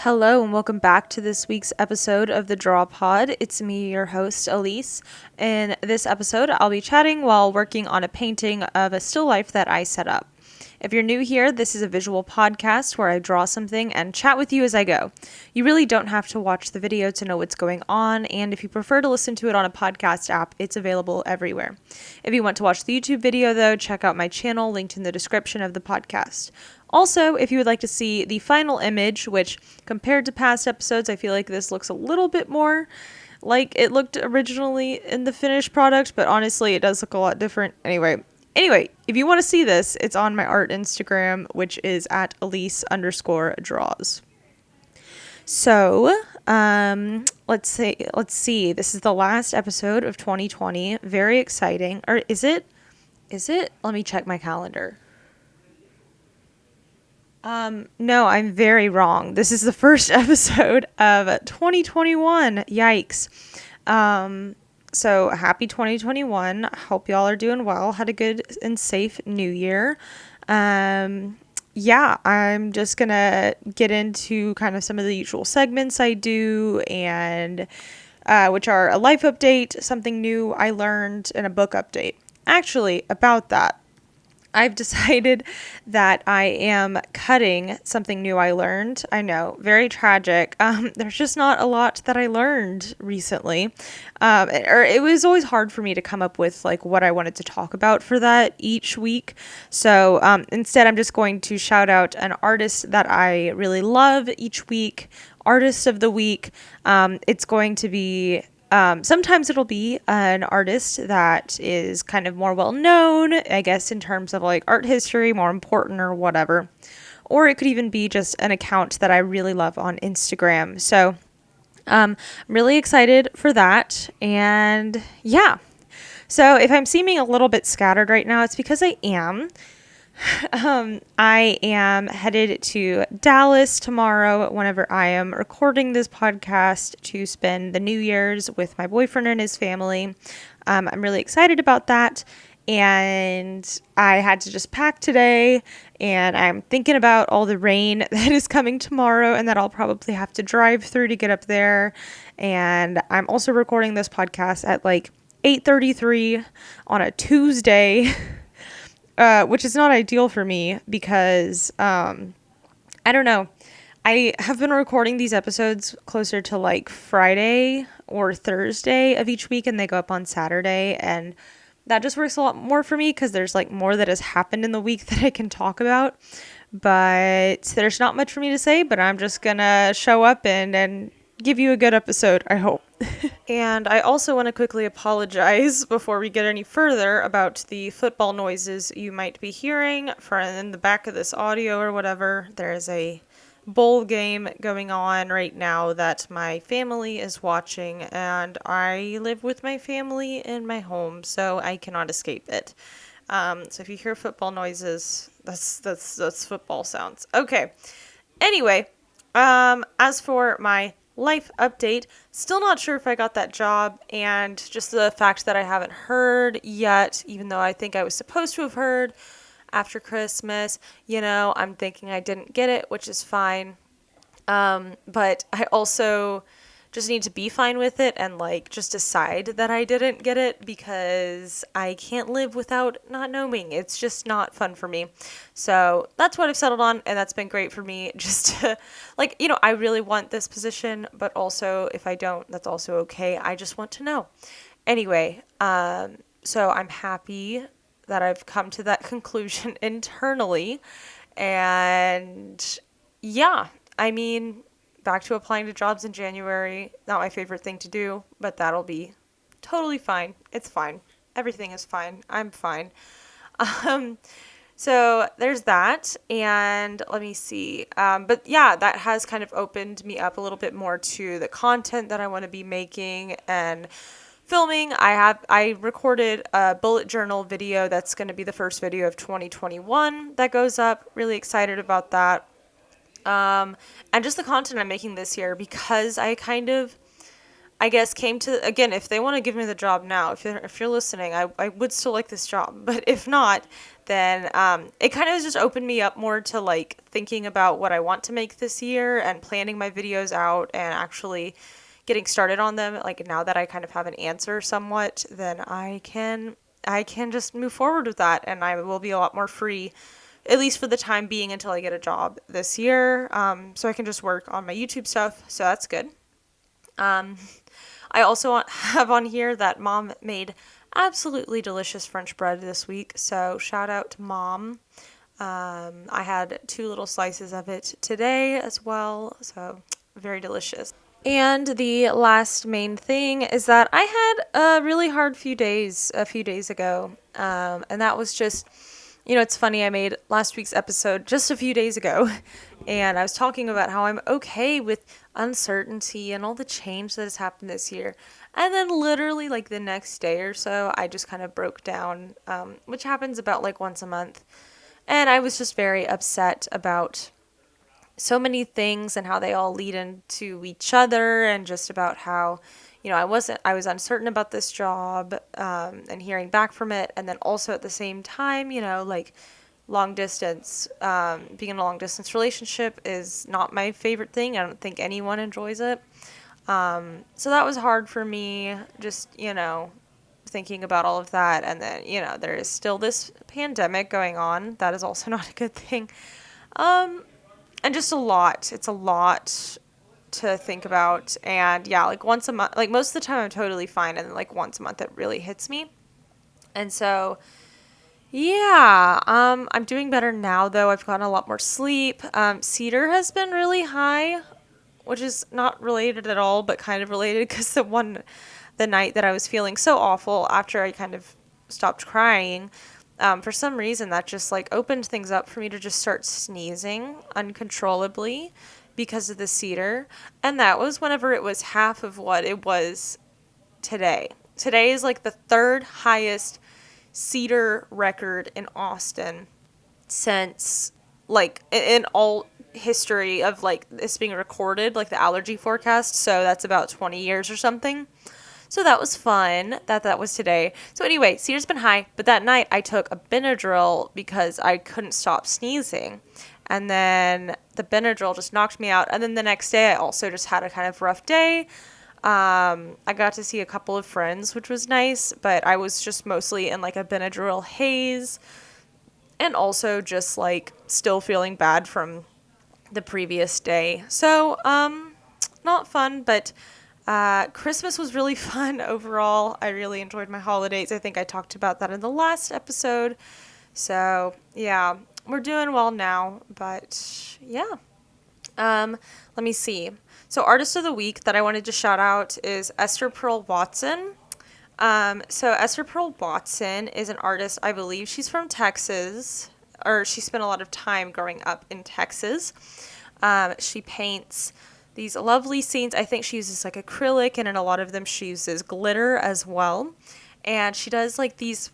Hello and welcome back to this week's episode of the Draw Pod. It's me, your host, Elyse. In this episode, I'll be chatting while working on a painting of a still life that I set up. If you're new here, this is a visual podcast where I draw something and chat with you as I go. You really don't have to watch the video to know what's going on, and if you prefer to listen to it on a podcast app, it's available everywhere. If you want to watch the YouTube video, though, check out my channel linked in the description of the podcast. Also, if you would like to see the final image, which compared to past episodes, I feel like this looks a little bit more like it looked originally in the finished product, but honestly, it does look a lot different. Anyway, if you want to see this, it's on my art Instagram, which is at Elyse_draws. So, let's see. This is the last episode of 2020. Very exciting. Or is it? Let me check my calendar. No, I'm very wrong. This is the first episode of 2021. Yikes. So happy 2021. Hope y'all are doing well. Had a good and safe new year. I'm just gonna get into kind of some of the usual segments I do, and which are a life update, something new I learned, and a book update. Actually, about that, I've decided that I am cutting something new I learned. I know, very tragic. There's just not a lot that I learned recently. It was always hard for me to come up with like what I wanted to talk about for that each week. So instead, I'm just going to shout out an artist that I really love each week, artist of the week. It's going to be sometimes it'll be an artist that is kind of more well known, I guess, in terms of like art history, more important or whatever. Or it could even be just an account that I really love on Instagram. So I'm really excited for that. And yeah. So if I'm seeming a little bit scattered right now, it's because I am. I am headed to Dallas tomorrow whenever I am recording this podcast to spend the New Year's with my boyfriend and his family. I'm really excited about that. And I had to just pack today, and I'm thinking about all the rain that is coming tomorrow and that I'll probably have to drive through to get up there. And I'm also recording this podcast at like 8:33 on a Tuesday. Which is not ideal for me because, I don't know. I have been recording these episodes closer to like Friday or Thursday of each week, and they go up on Saturday, and that just works a lot more for me because there's like more that has happened in the week that I can talk about. But there's not much for me to say, but I'm just gonna show up and give you a good episode, I hope. And I also want to quickly apologize before we get any further about the football noises you might be hearing in the back of this audio or whatever. There's a bowl game going on right now that my family is watching, and I live with my family in my home, so I cannot escape it. So if you hear football noises, that's football sounds. Okay. Anyway, as for my life update, still not sure if I got that job, and just the fact that I haven't heard yet, even though I think I was supposed to have heard after Christmas, I'm thinking I didn't get it, which is fine. But I also just need to be fine with it and like just decide that I didn't get it, because I can't live without not knowing. It's just not fun for me. So that's what I've settled on, and that's been great for me, just to I really want this position, but also if I don't, that's also okay. I just want to know. Anyway, so I'm happy that I've come to that conclusion internally, and yeah, I mean, back to applying to jobs in January. Not my favorite thing to do, but that'll be totally fine. It's fine. Everything is fine. I'm fine. So there's that, and let me see. But yeah, that has kind of opened me up a little bit more to the content that I want to be making and filming. I recorded a bullet journal video that's going to be the first video of 2021 that goes up. Really excited about that. And just the content I'm making this year, because I kind of, I guess, came to, again, if they want to give me the job now, if you're listening, I would still like this job. But if not, then it kind of just opened me up more to like thinking about what I want to make this year and planning my videos out and actually getting started on them. Like now that I kind of have an answer somewhat, then I can just move forward with that, and I will be a lot more free, at least for the time being, until I get a job this year. So I can just work on my YouTube stuff. So that's good. I also have on here that Mom made absolutely delicious French bread this week. So shout out to Mom. I had 2 little slices of it today as well. So very delicious. And the last main thing is that I had a really hard few days a few days ago. And that was just, it's funny, I made last week's episode just a few days ago. And I was talking about how I'm okay with uncertainty and all the change that has happened this year. And then literally like the next day or so, I just kind of broke down, which happens about like once a month. And I was just very upset about so many things and how they all lead into each other, and just about how, I was uncertain about this job, and hearing back from it. And then also at the same time, like long distance, being in a long distance relationship is not my favorite thing. I don't think anyone enjoys it. So that was hard for me, just, thinking about all of that. And then, there is still this pandemic going on. That is also not a good thing. And just a lot. It's a lot to think about. And yeah, like once a month, like most of the time I'm totally fine. And then like once a month it really hits me. And so, yeah, I'm doing better now though. I've gotten a lot more sleep. Cedar has been really high, which is not related at all, but kind of related, because the night that I was feeling so awful after I kind of stopped crying, for some reason that just like opened things up for me to just start sneezing uncontrollably because of the cedar. And that was whenever it was half of what it was today. Today is like the 3rd highest cedar record in Austin since like in all history of like this being recorded, like the allergy forecast. So that's about 20 years or something. So that was fun that was today. So anyway, cedar's been high, but that night I took a Benadryl because I couldn't stop sneezing. And then the Benadryl just knocked me out. And then the next day I also just had a kind of rough day. I got to see a couple of friends, which was nice, but I was just mostly in like a Benadryl haze, and also just like still feeling bad from the previous day. So, not fun, but Christmas was really fun overall. I really enjoyed my holidays. I think I talked about that in the last episode. So, yeah, we're doing well now, but yeah. Let me see. So artist of the week that I wanted to shout out is Esther Pearl Watson. So Esther Pearl Watson is an artist. I believe she's from Texas, or she spent a lot of time growing up in Texas. She paints these lovely scenes. I think she uses like acrylic, and in a lot of them she uses glitter as well. And she does like these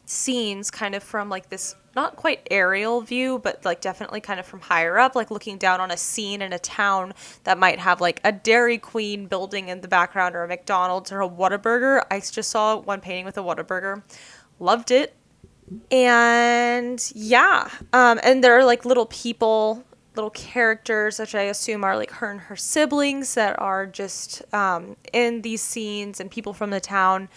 scenes kind of from like this not quite aerial view, but like definitely kind of from higher up, like looking down on a scene in a town that might have like a Dairy Queen building in the background, or a McDonald's, or a Whataburger. I just saw one painting with a Whataburger. Loved it. And yeah, and there are like little people, little characters, which I assume are like her and her siblings, that are just in these scenes, and people from the town,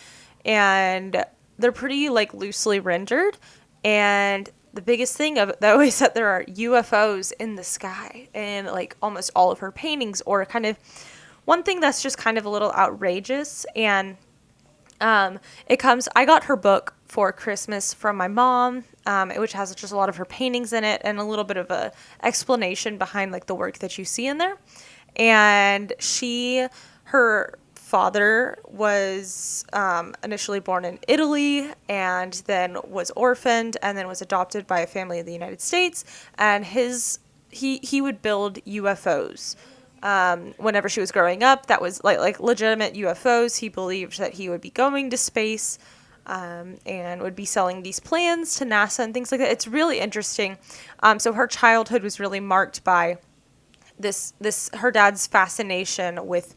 and they're pretty like loosely rendered. And the biggest thing of it though is that there are UFOs in the sky in like almost all of her paintings, or kind of one thing that's just kind of a little outrageous. And I got her book for Christmas from my mom, which has just a lot of her paintings in it, and a little bit of a explanation behind like the work that you see in there. And her father was initially born in Italy, and then was orphaned, and then was adopted by a family in the United States. And he would build UFOs. Whenever she was growing up, that was like legitimate UFOs. He believed that he would be going to space, and would be selling these plans to NASA and things like that. It's really interesting. So her childhood was really marked by her dad's fascination with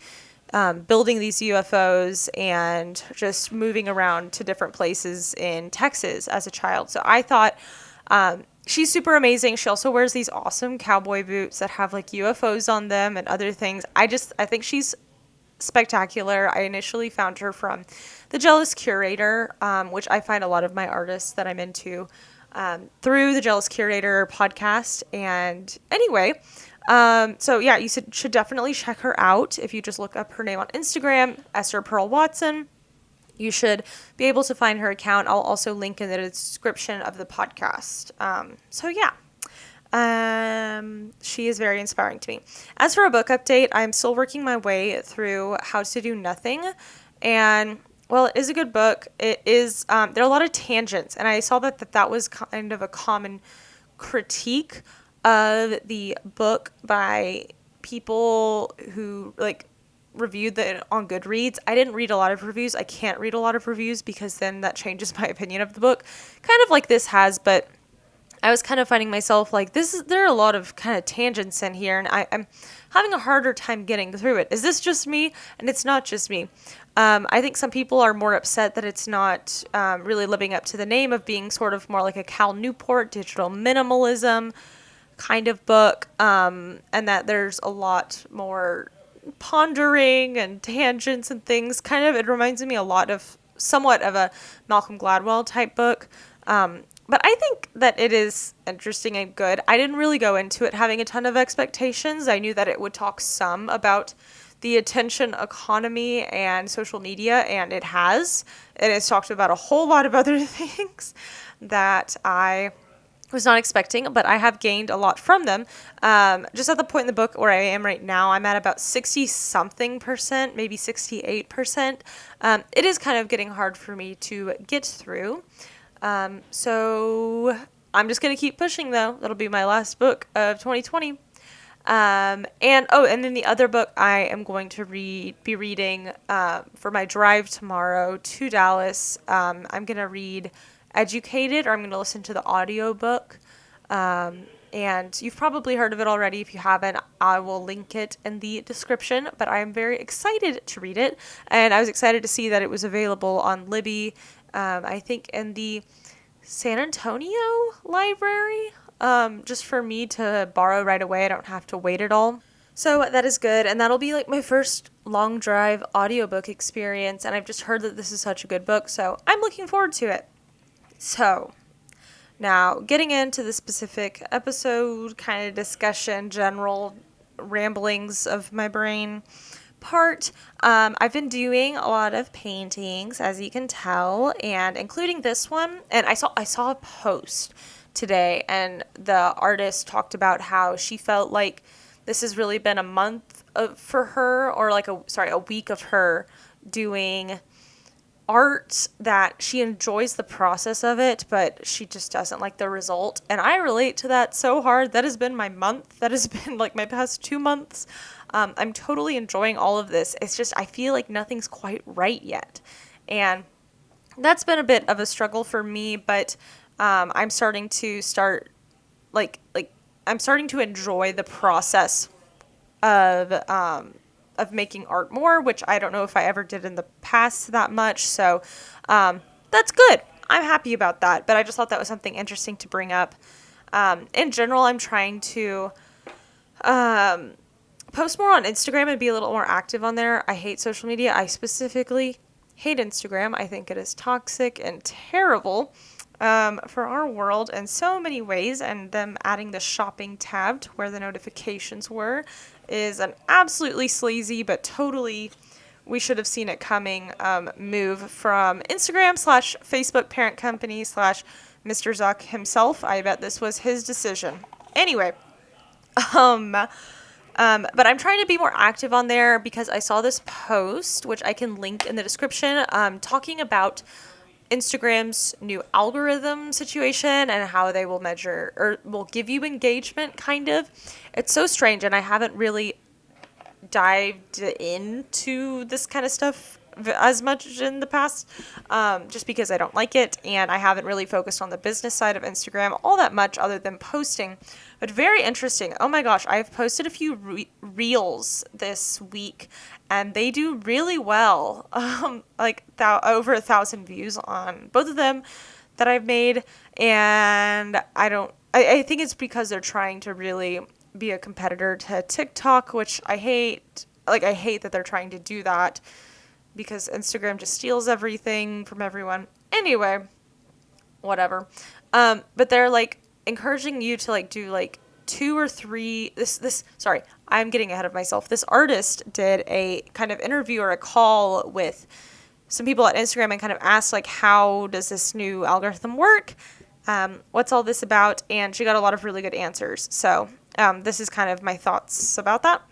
building these UFOs and just moving around to different places in Texas as a child. So I thought she's super amazing. She also wears these awesome cowboy boots that have like UFOs on them and other things. I think she's spectacular. I initially found her from The Jealous Curator, which I find a lot of my artists that I'm into through the Jealous Curator podcast. And anyway, so yeah, you should definitely check her out. If you just look up her name on Instagram, Esther Pearl Watson, you should be able to find her account. I'll also link in the description of the podcast. So yeah. She is very inspiring to me. As for a book update, I'm still working my way through How to Do Nothing. And well, it is a good book. It is, there are a lot of tangents. And I saw that was kind of a common critique of the book by people who like reviewed it on Goodreads. I didn't read a lot of reviews. I can't read a lot of reviews because then that changes my opinion of the book. Kind of like this has, but I was kind of finding myself like, there are a lot of kind of tangents in here, and I'm having a harder time getting through it. Is this just me? And it's not just me. I think some people are more upset that it's not really living up to the name of being sort of more like a Cal Newport digital minimalism kind of book, and that there's a lot more pondering and tangents and things. Kind of, it reminds me a lot of somewhat of a Malcolm Gladwell type book. But I think that it is interesting and good. I didn't really go into it having a ton of expectations. I knew that it would talk some about the attention economy and social media, and it has. It has talked about a whole lot of other things that I was not expecting, but I have gained a lot from them. Just at the point in the book where I am right now, I'm at about 60-something%, maybe 68%. It is kind of getting hard for me to get through. So I'm just going to keep pushing, though. That'll be my last book of 2020. And then the other book I am going to be reading for my drive tomorrow to Dallas. I'm going to read Educated, or I'm going to listen to the audiobook. And you've probably heard of it already. If you haven't, I will link it in the description. But I am very excited to read it. And I was excited to see that it was available on Libby. I think in the San Antonio library, just for me to borrow right away. I don't have to wait at all. So that is good, and that'll be like my first long drive audiobook experience, and I've just heard that this is such a good book, so I'm looking forward to it. So, now, getting into the specific episode kind of discussion, general ramblings of my brain part, I've been doing a lot of paintings, as you can tell, and including this one. And I saw a post today, and the artist talked about how she felt like this has really been a month for her, or like a week of her doing art, that she enjoys the process of it, but she just doesn't like the result. And I relate to that so hard. That has been my month. That has been like my past 2 months. I'm totally enjoying all of this. It's just, I feel like nothing's quite right yet. And that's been a bit of a struggle for me, but I'm starting to I'm starting to enjoy the process of making art more, which I don't know if I ever did in the past that much. So that's good. I'm happy about that. But I just thought that was something interesting to bring up. In general, I'm trying to post more on Instagram and be a little more active on there. I hate social media. I specifically hate Instagram. I think it is toxic and terrible for our world in so many ways, and them adding the shopping tab to where the notifications were is an absolutely sleazy, but totally, we should have seen it coming, move from Instagram / Facebook parent company / Mr. Zuck himself. I bet this was his decision. Anyway, but I'm trying to be more active on there because I saw this post, which I can link in the description, talking about Instagram's new algorithm situation and how they will measure or will give you engagement, kind of. It's so strange, and I haven't really dived into this kind of stuff as much in the past, just because I don't like it, and I haven't really focused on the business side of Instagram all that much other than posting. But very interesting. Oh my gosh, I've posted a few reels this week, and they do really well. Like over 1,000 views on both of them that I've made, and I think it's because they're trying to really be a competitor to TikTok, which I hate. Like, I hate that they're trying to do that because Instagram just steals everything from everyone. Anyway, whatever. But they're like encouraging you to like do like 2 or 3. Sorry, I'm getting ahead of myself. This artist did a kind of interview or a call with some people at Instagram and kind of asked like, how does this new algorithm work? What's all this about? And she got a lot of really good answers. So this is kind of my thoughts about that.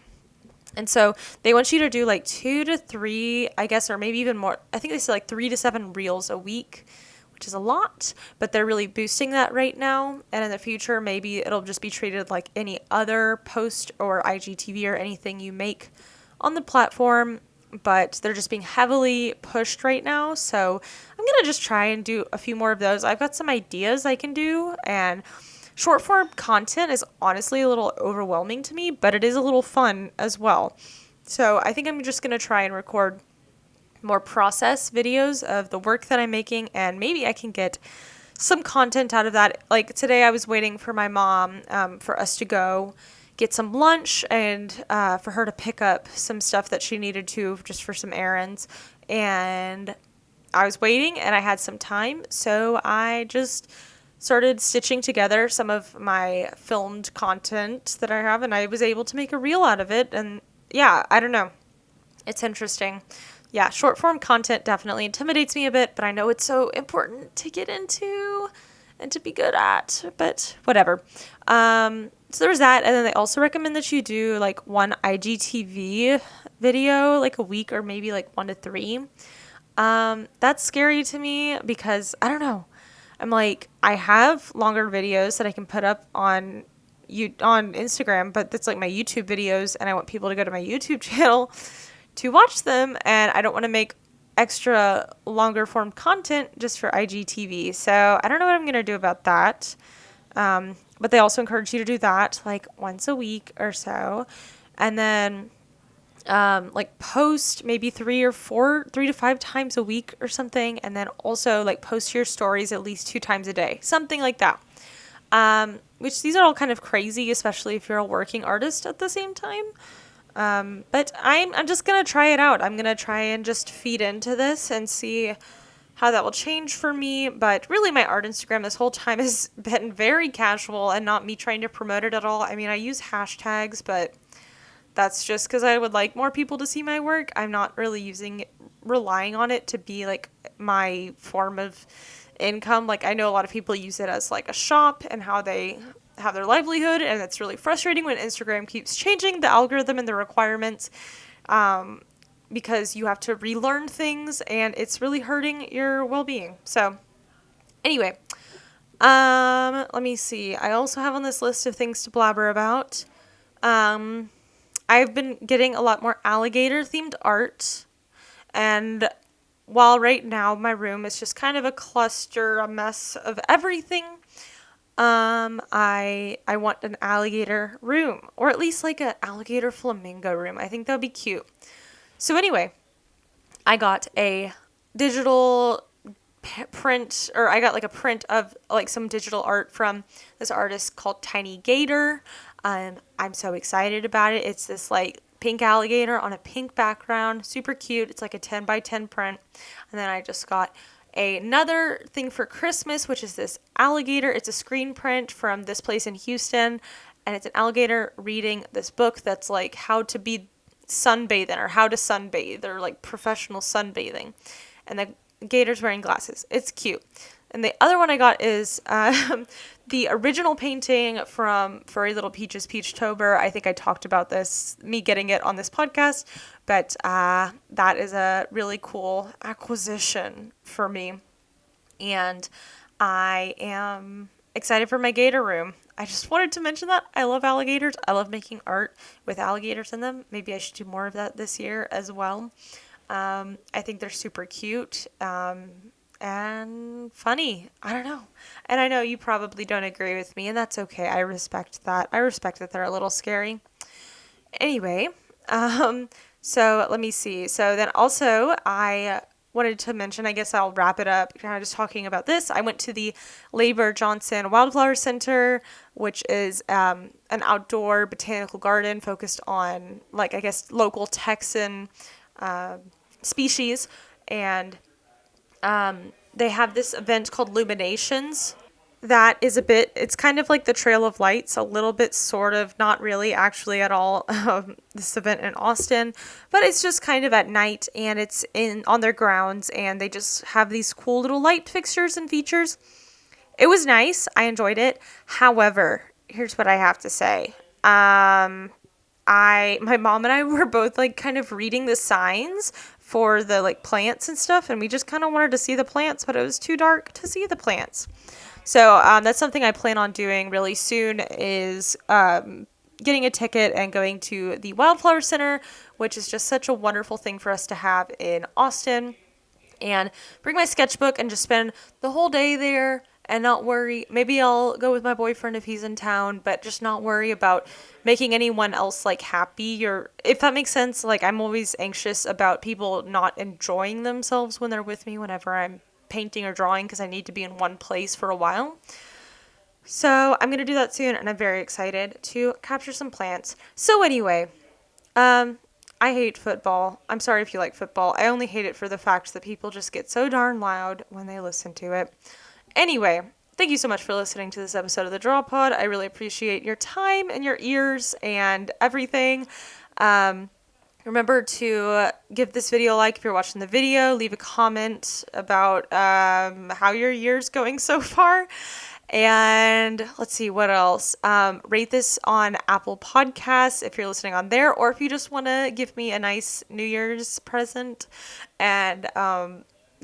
And so they want you to do like 2 to 3, I guess, or maybe even more. I think they say like 3 to 7 reels a week, which is a lot, but they're really boosting that right now. And in the future, maybe it'll just be treated like any other post or IGTV or anything you make on the platform. But they're just being heavily pushed right now. So I'm going to just try and do a few more of those. I've got some ideas I can do, and short form content is honestly a little overwhelming to me, but it is a little fun as well. So I think I'm just going to try and record more process videos of the work that I'm making, and maybe I can get some content out of that. Like today I was waiting for my mom for us to go get some lunch and for her to pick up some stuff that she needed to just for some errands. And I was waiting and I had some time, so I just started stitching together some of my filmed content that I have, and I was able to make a reel out of it. And yeah, I don't know. It's interesting. Yeah, short form content definitely intimidates me a bit, but I know it's so important to get into and to be good at, but whatever. So there's that. And then they also recommend that you do like 1 IGTV video, like a week, or maybe like 1 to 3. That's scary to me because I don't know. I'm like, I have longer videos that I can put up on Instagram, but that's like my YouTube videos, and I want people to go to my YouTube channel to watch them, and I don't want to make extra longer form content just for IGTV. So I don't know what I'm going to do about that. But they also encourage you to do that like once a week or so. And then like post maybe 3 to 5 times a week or something. And then also like post your stories at least 2 times a day, something like that. Which these are all kind of crazy, especially if you're a working artist at the same time. But I'm just going to try it out. I'm going to try and just feed into this and see how that will change for me. But really my art Instagram this whole time has been very casual and not me trying to promote it at all. I mean, I use hashtags, but that's just because I would like more people to see my work. I'm not really relying on it to be like my form of income. Like I know a lot of people use it as like a shop and how they have their livelihood, and it's really frustrating when Instagram keeps changing the algorithm and the requirements because you have to relearn things, and it's really hurting your well-being. So anyway, let me see. I also have on this list of things to blabber about. I've been getting a lot more alligator themed art, and while right now my room is just kind of a cluster, a mess of everything, I want an alligator room, or at least like an alligator flamingo room. I think that would be cute. So anyway, I got a digital print, or I got like a print of like some digital art from this artist called Tiny Gator. I'm so excited about it. It's this like pink alligator on a pink background, super cute. It's like a 10 by 10 print. And then I just got another thing for Christmas, which is this alligator. It's a screen print from this place in Houston, and it's an alligator reading this book that's like how to be sunbathing, or how to sunbathe, or like professional sunbathing, and the gator's wearing glasses. It's cute. And the other one I got is the original painting from Furry Little Peach's Peachtober. I think I talked about this, me getting it on this podcast, but that is a really cool acquisition for me. And I am excited for my gator room. I just wanted to mention that. I love alligators. I love making art with alligators in them. Maybe I should do more of that this year as well. I think they're super cute and funny. I don't know. And I know you probably don't agree with me, and that's okay. I respect that. I respect that they're a little scary. Anyway, so let me see. So then also I wanted to mention, I guess I'll wrap it up kind of just talking about this. I went to the Labor Johnson Wildflower Center, which is an outdoor botanical garden focused on, like, I guess, local Texan species. And they have this event called Luminations that is it's kind of like the Trail of Lights, a little bit, sort of, not really, actually at all, this event in Austin, but it's just kind of at night, and it's on their grounds, and they just have these cool little light fixtures and features. It was nice. I enjoyed it. However, here's what I have to say. My mom and I were both like kind of reading the signs for the like plants and stuff, and we just kind of wanted to see the plants, but it was too dark to see the plants. So that's something I plan on doing really soon, is getting a ticket and going to the Wildflower Center, which is just such a wonderful thing for us to have in Austin, and bring my sketchbook and just spend the whole day there and not worry. Maybe I'll go with my boyfriend if he's in town, but just not worry about making anyone else like happy, or if that makes sense. Like, I'm always anxious about people not enjoying themselves when they're with me whenever I'm painting or drawing, because I need to be in one place for a while. So I'm going to do that soon, and I'm very excited to capture some plants. So anyway, I hate football. I'm sorry if you like football. I only hate it for the fact that people just get so darn loud when they listen to it. Anyway, thank you so much for listening to this episode of the Draw Pod. I really appreciate your time and your ears and everything. Remember to give this video a like if you're watching the video. Leave a comment about how your year's going so far. And let's see, what else? Rate this on Apple Podcasts if you're listening on there, or if you just want to give me a nice New Year's present and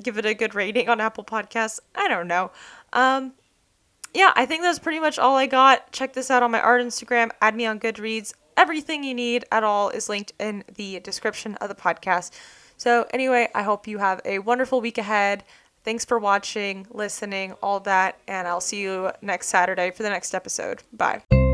give it a good rating on Apple Podcasts. I don't know. Yeah, I think that's pretty much all I got. Check this out on my art Instagram. Add me on Goodreads. Everything you need at all is linked in the description of the podcast. So anyway, I hope you have a wonderful week ahead. Thanks for watching, listening, all that, and I'll see you next Saturday for the next episode. Bye.